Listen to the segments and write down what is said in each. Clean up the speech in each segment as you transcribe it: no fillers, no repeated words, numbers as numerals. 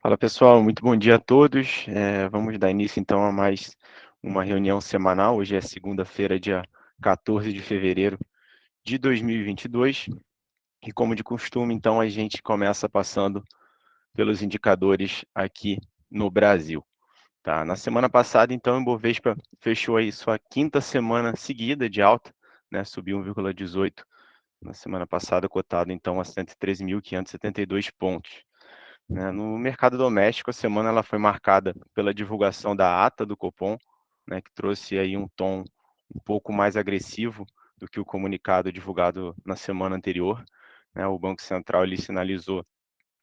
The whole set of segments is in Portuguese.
Fala pessoal, muito bom dia a todos. Vamos dar início então a mais uma reunião semanal. Hoje é segunda-feira, dia 14 de fevereiro de 2022. E como de costume, então a gente começa passando pelos indicadores aqui no Brasil. Tá? Na semana passada, então, o Ibovespa fechou aí sua quinta semana seguida de alta, né? Subiu 1,18 na semana passada, cotado então a 113.572 pontos. Né? No mercado doméstico, a semana ela foi marcada pela divulgação da ata do Copom, né, que trouxe aí um tom um pouco mais agressivo do que o comunicado divulgado na semana anterior. Né? O Banco Central ele sinalizou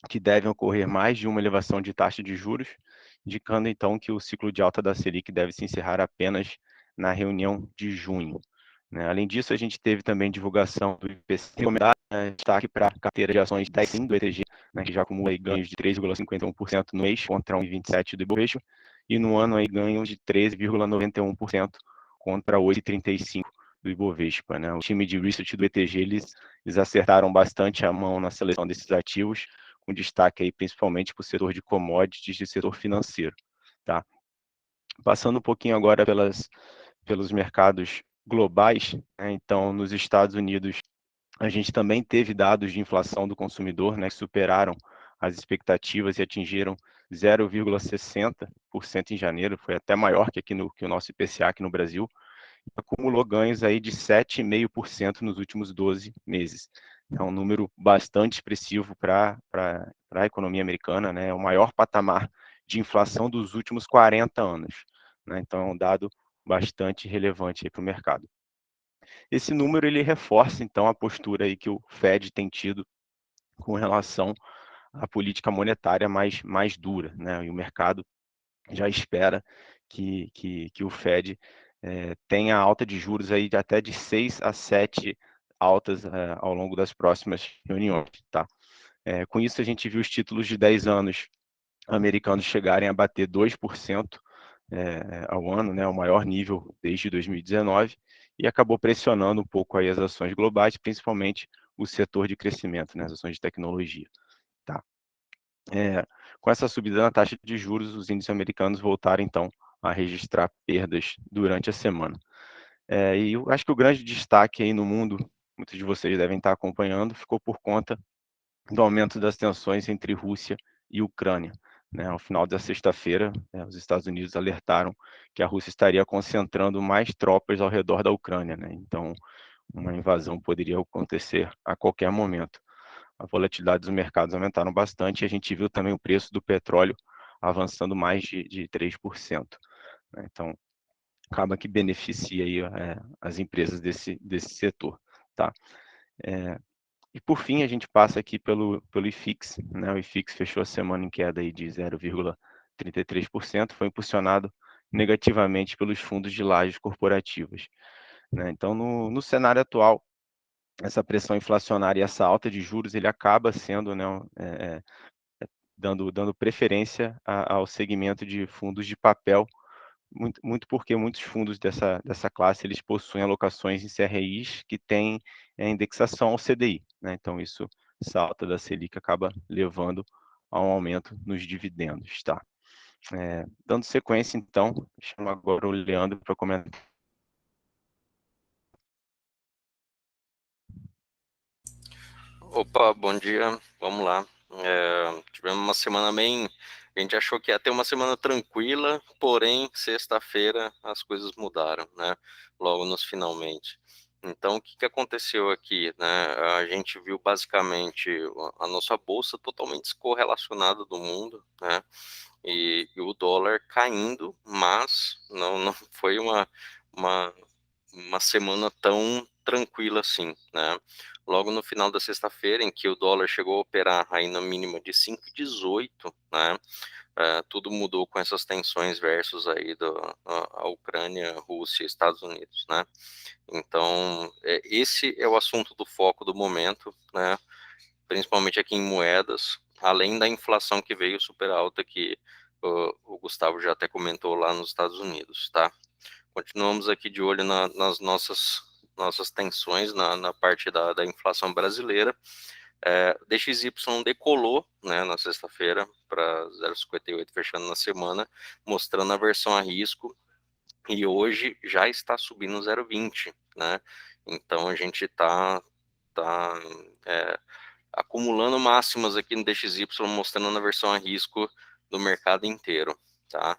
que devem ocorrer mais de uma elevação de taxa de juros, indicando então que o ciclo de alta da Selic deve se encerrar apenas na reunião de junho. Né? Além disso, a gente teve também divulgação do IPCA, destaque para a carteira de ações 10 do ETG, né, que já acumula aí ganhos de 3,51% no mês, contra 1,27% do Ibovespa, e no ano aí ganhos de 13,91% contra 8,35% do Ibovespa. Né? O time de research do ETG, eles acertaram bastante a mão na seleção desses ativos, com destaque aí principalmente para o setor de commodities e setor financeiro. Tá? Passando um pouquinho agora pelos mercados globais, né? Então, nos Estados Unidos, a gente também teve dados de inflação do consumidor, né, que superaram as expectativas e atingiram 0,60% em janeiro, foi até maior que o nosso IPCA aqui no Brasil, acumulou ganhos aí de 7,5% nos últimos 12 meses. É um número bastante expressivo para a economia americana, né? É o maior patamar de inflação dos últimos 40 anos. Né? Então, é um dado bastante relevante para o mercado. Esse número ele reforça, então, a postura aí que o Fed tem tido com relação à política monetária mais dura. Né? E o mercado já espera que o Fed tenha alta de juros aí de até de 6 a 7 altas ao longo das próximas reuniões. Tá? Com isso, a gente viu os títulos de 10 anos americanos chegarem a bater 2% ao ano, né, o maior nível desde 2019, e acabou pressionando um pouco aí as ações globais, principalmente o setor de crescimento, né, as ações de tecnologia. Tá? Com essa subida na taxa de juros, os índices americanos voltaram então a registrar perdas durante a semana. E eu acho que o grande destaque aí no mundo, muitos de vocês devem estar acompanhando, ficou por conta do aumento das tensões entre Rússia e Ucrânia. Né? Ao final da sexta-feira, os Estados Unidos alertaram que a Rússia estaria concentrando mais tropas ao redor da Ucrânia. Né? Então, uma invasão poderia acontecer a qualquer momento. A volatilidade dos mercados aumentaram bastante e a gente viu também o preço do petróleo avançando mais de 3%. Né? Então, acaba que beneficia aí, as empresas desse setor. Tá? E por fim, a gente passa aqui pelo IFIX. Né? O IFIX fechou a semana em queda aí de 0,33%, foi impulsionado negativamente pelos fundos de lajes corporativas. Né? Então, no cenário atual, essa pressão inflacionária e essa alta de juros, ele acaba sendo, né, dando preferência ao segmento de fundos de papel, muito porque muitos fundos dessa classe, eles possuem alocações em CRIs que têm indexação ao CDI. Né? Então, essa alta da Selic acaba levando a um aumento nos dividendos. Tá? Dando sequência, então, chamo agora o Leandro para comentar. Opa, bom dia, vamos lá. Tivemos uma semana bem. A gente achou que ia ter uma semana tranquila, porém, sexta-feira as coisas mudaram, né? Logo nos finalmente. Então, o que que aconteceu aqui, né? A gente viu basicamente a nossa bolsa totalmente descorrelacionada do mundo, né? E o dólar caindo, mas não foi uma, uma semana tão tranquila assim, né? Logo no final da sexta-feira, em que o dólar chegou a operar aí na mínima de 5,18, né? Tudo mudou com essas tensões versus aí a Ucrânia, Rússia, Estados Unidos, né? Então, esse é o assunto do foco do momento, né? Principalmente aqui em moedas, além da inflação que veio super alta que o Gustavo já até comentou lá nos Estados Unidos, tá? Continuamos aqui de olho nas nossas tensões na parte da inflação brasileira. DXY decolou, né, na sexta-feira para 0,58 fechando na semana, mostrando a versão a risco, e hoje já está subindo 0,20, né? Então a gente tá acumulando máximas aqui no DXY, mostrando na versão a risco do mercado inteiro, tá?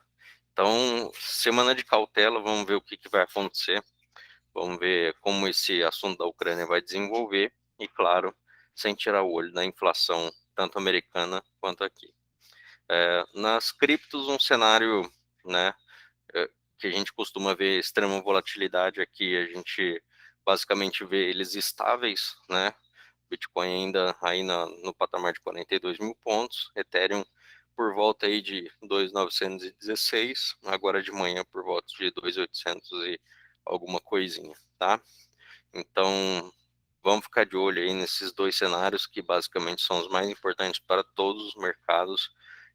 Então, semana de cautela, vamos ver o que vai acontecer, vamos ver como esse assunto da Ucrânia vai desenvolver, e claro, sem tirar o olho da inflação, tanto americana quanto aqui. Nas criptos, um cenário, né, que a gente costuma ver extrema volatilidade aqui, a gente basicamente vê eles estáveis, né? Bitcoin ainda aí no patamar de 42 mil pontos, Ethereum por volta aí de 2.916, agora de manhã por volta de 2.800 e alguma coisinha, tá? Então, vamos ficar de olho aí nesses dois cenários que basicamente são os mais importantes para todos os mercados,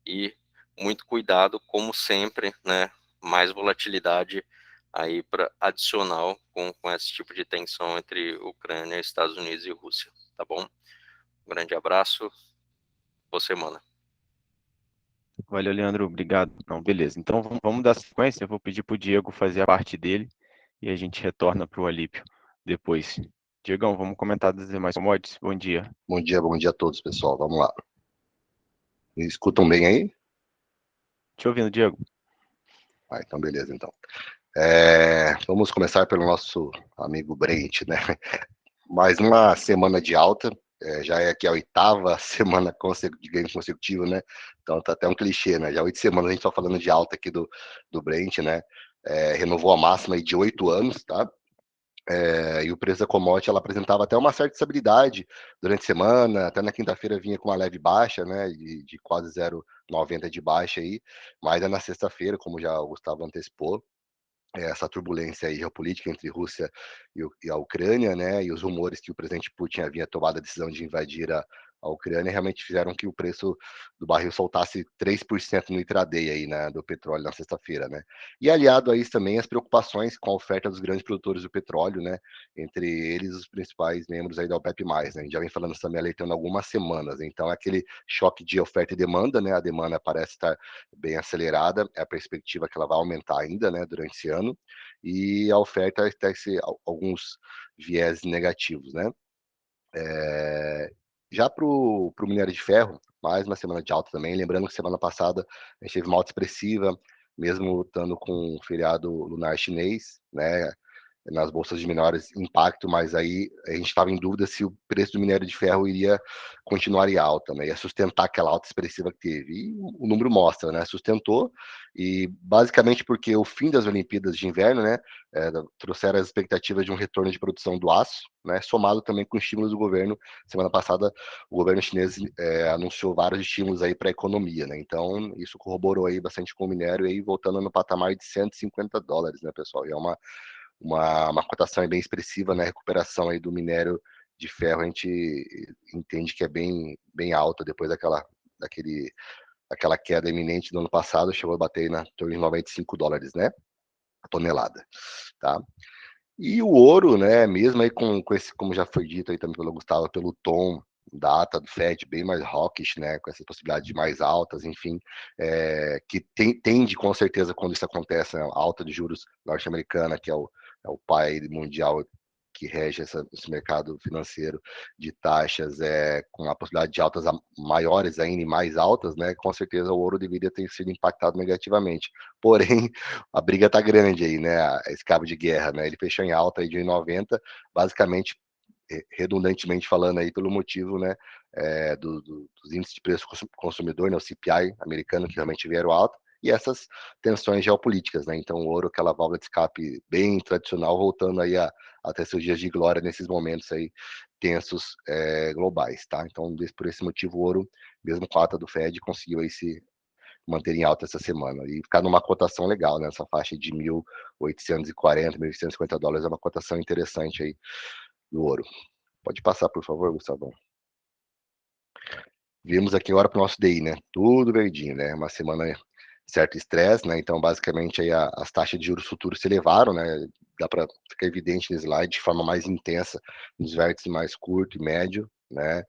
e muito cuidado, como sempre, né? Mais volatilidade aí para adicional com esse tipo de tensão entre Ucrânia, Estados Unidos e Rússia, tá bom? Um grande abraço, boa semana. Valeu, Leandro, obrigado. Não, beleza. Então vamos dar sequência. Eu vou pedir para o Diego fazer a parte dele e a gente retorna para o Alípio depois. Diegão, vamos comentar das demais commodities. Bom dia. Bom dia a todos, pessoal. Vamos lá. Me escutam bem aí? Te ouvindo, Diego. Então beleza, então. Vamos começar pelo nosso amigo Brent, né? Mais uma semana de alta, já é aqui a 8ª semana de ganho consecutivo, né? Então tá até um clichê, né? Já 8 semanas a gente tá falando de alta aqui do Brent, né? Renovou a máxima aí de 8 anos, tá? E o preço da commodity, ela apresentava até uma certa estabilidade durante a semana, até na quinta-feira vinha com uma leve baixa, né, de quase 0,90 de baixa aí, mas é na sexta-feira, como já o Gustavo antecipou, essa turbulência aí geopolítica entre Rússia e a Ucrânia, né, e os rumores que o presidente Putin havia tomado a decisão de invadir a Ucrânia realmente fizeram que o preço do barril soltasse 3% no intraday aí, né, do petróleo na sexta-feira, né. E aliado a isso também as preocupações com a oferta dos grandes produtores do petróleo, né, entre eles os principais membros aí da OPEP+, né, a gente já vem falando isso também alertando há algumas semanas, né? Então é aquele choque de oferta e demanda, né, a demanda parece estar bem acelerada, é a perspectiva que ela vai aumentar ainda, né, durante esse ano, e a oferta tem alguns viés negativos, né? Já para o minério de ferro, mais uma semana de alta também, lembrando que semana passada a gente teve uma alta expressiva, mesmo estando com o feriado lunar chinês, né? Nas bolsas de menores impacto, mas aí a gente estava em dúvida se o preço do minério de ferro iria continuar em alta, né? Ia sustentar aquela alta expressiva que teve. E o número mostra, né? Sustentou, e basicamente porque o fim das Olimpíadas de Inverno, né? Trouxeram as expectativas de um retorno de produção do aço, né? Somado também com estímulos do governo. Semana passada, o governo chinês anunciou vários estímulos aí para a economia, né? Então, isso corroborou aí bastante com o minério, aí voltando no patamar de $150, né, pessoal? E é uma cotação bem expressiva, né? Recuperação aí do minério de ferro, a gente entende que é bem alta depois daquela queda iminente do ano passado, chegou a bater na torre de $95, né? A tonelada, tá? E o ouro, né? Mesmo aí com esse, como já foi dito aí também pelo Gustavo, pelo tom da ata do Fed bem mais hawkish, né, com essas possibilidades mais altas, enfim, que tende com certeza quando isso acontece, né, a alta de juros norte-americana, que é o pai mundial que rege esse mercado financeiro de taxas, com a possibilidade de altas maiores ainda e mais altas, né, com certeza o ouro deveria ter sido impactado negativamente. Porém, a briga está grande aí, né, esse cabo de guerra, né, ele fechou em alta aí de 1,90, basicamente, redundantemente falando aí pelo motivo, né, dos índices de preço consumidor, né, o CPI americano, que realmente vieram alto, e essas tensões geopolíticas, né? Então, o ouro, aquela válvula de escape bem tradicional, voltando aí até seus dias de glória nesses momentos aí tensos globais, tá? Então, por esse motivo, o ouro, mesmo com a ata do Fed, conseguiu aí se manter em alta essa semana e ficar numa cotação legal, né? Essa faixa de $1.840, $1.850 é uma cotação interessante aí do ouro. Pode passar, por favor, Gustavão. Viemos aqui agora para o nosso DI, né? Tudo verdinho, né? Uma semana certo estresse, né? Então, basicamente, aí as taxas de juros futuros se elevaram, né? Dá para ficar evidente no slide de forma mais intensa nos vértices mais curto e médio, né?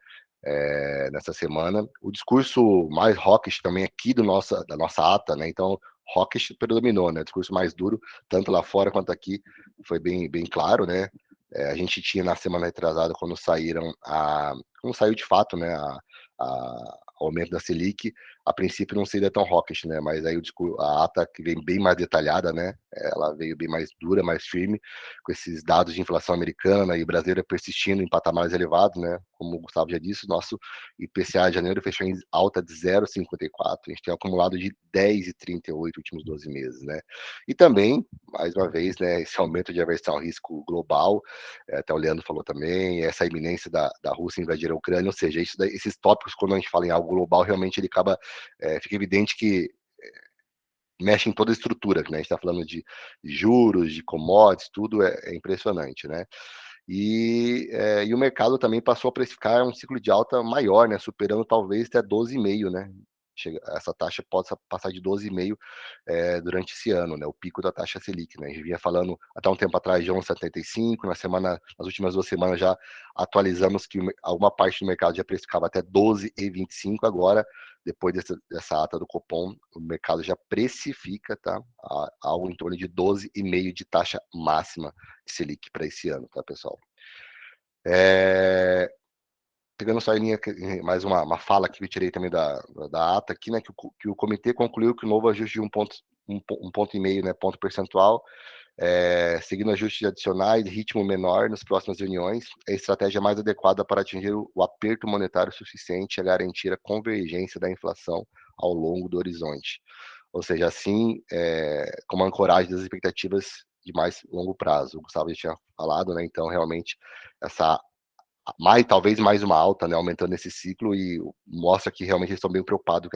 nessa semana. O discurso mais hawkish também aqui da nossa ata, né? Então, hawkish predominou, né? O discurso mais duro, tanto lá fora quanto aqui, foi bem claro, né? A gente tinha na semana retrasada, quando saiu de fato, né, o aumento da Selic, a princípio não seria tão hawkish, né, mas aí a ata que vem bem mais detalhada, né, ela veio bem mais dura, mais firme, com esses dados de inflação americana e brasileira persistindo em patamares elevados, né, como o Gustavo já disse, nosso IPCA de janeiro fechou em alta de 0,54, a gente tem um acumulado de 10,38 últimos 12 meses, né, e também, mais uma vez, né, esse aumento de aversão ao risco global, até o Leandro falou também, essa iminência da Rússia invadir a Ucrânia, ou seja, esses tópicos, quando a gente fala em algo global, realmente ele acaba, fica evidente que mexe em toda a estrutura, né? A gente está falando de juros, de commodities, tudo é impressionante, né? E o mercado também passou a precificar um ciclo de alta maior, né? Superando talvez até 12,5, né? Essa taxa pode passar de 12,5 durante esse ano, né? O pico da taxa Selic, né? A gente vinha falando até um tempo atrás de 11,75, nas últimas 2 semanas já atualizamos que alguma parte do mercado já precificava até 12,25, agora, depois dessa ata do Copom, o mercado já precifica, tá? Algo em torno de 12,5 de taxa máxima de Selic para esse ano, tá, pessoal? Pegando só em linha, mais uma fala que eu tirei também da ata aqui, né, que o comitê concluiu que o novo ajuste de 1,5 né, ponto percentual, seguindo ajustes adicionais de ritmo menor nas próximas reuniões, é a estratégia mais adequada para atingir o aperto monetário suficiente a garantir a convergência da inflação ao longo do horizonte. Ou seja, assim, como ancoragem das expectativas de mais longo prazo. O Gustavo já tinha falado, né, então realmente talvez mais uma alta, né, aumentando esse ciclo, e mostra que realmente eles estão bem preocupados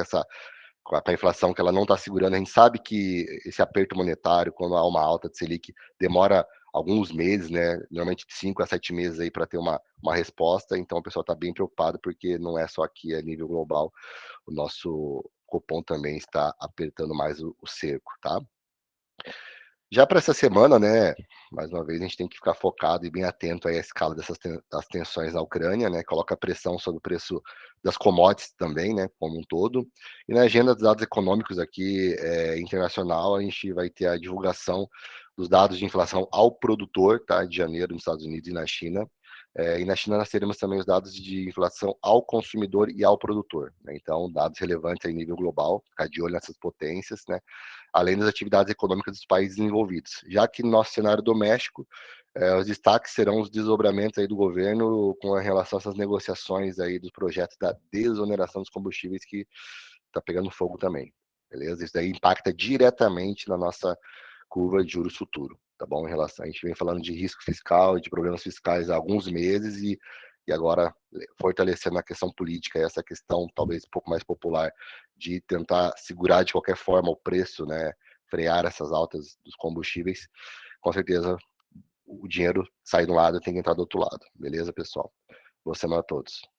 com a inflação, que ela não está segurando. A gente sabe que esse aperto monetário, quando há uma alta de Selic, demora alguns meses, né, normalmente de 5 a 7 meses aí para ter uma resposta, então o pessoal está bem preocupado, porque não é só aqui, a nível global, o nosso Copom também está apertando mais o cerco, tá? Já para essa semana, né, mais uma vez a gente tem que ficar focado e bem atento aí à escala das tensões na Ucrânia, né, coloca pressão sobre o preço das commodities também, né, como um todo. E na agenda dos dados econômicos aqui, internacional, a gente vai ter a divulgação dos dados de inflação ao produtor, tá, de janeiro nos Estados Unidos e na China. E na China nós teremos também os dados de inflação ao consumidor e ao produtor, né, então dados relevantes em nível global, ficar de olho nessas potências, né, além das atividades econômicas dos países envolvidos. Já que no nosso cenário doméstico, os destaques serão os desdobramentos aí do governo com relação a essas negociações aí dos projetos da desoneração dos combustíveis, que está pegando fogo também, beleza? Isso daí impacta diretamente na nossa curva de juros futuro, tá bom? A gente vem falando de risco fiscal e de problemas fiscais há alguns meses, e agora fortalecendo a questão política, essa questão talvez um pouco mais popular de tentar segurar de qualquer forma o preço, né, frear essas altas dos combustíveis, com certeza o dinheiro sai de um lado e tem que entrar do outro lado, beleza, pessoal? Boa semana a todos.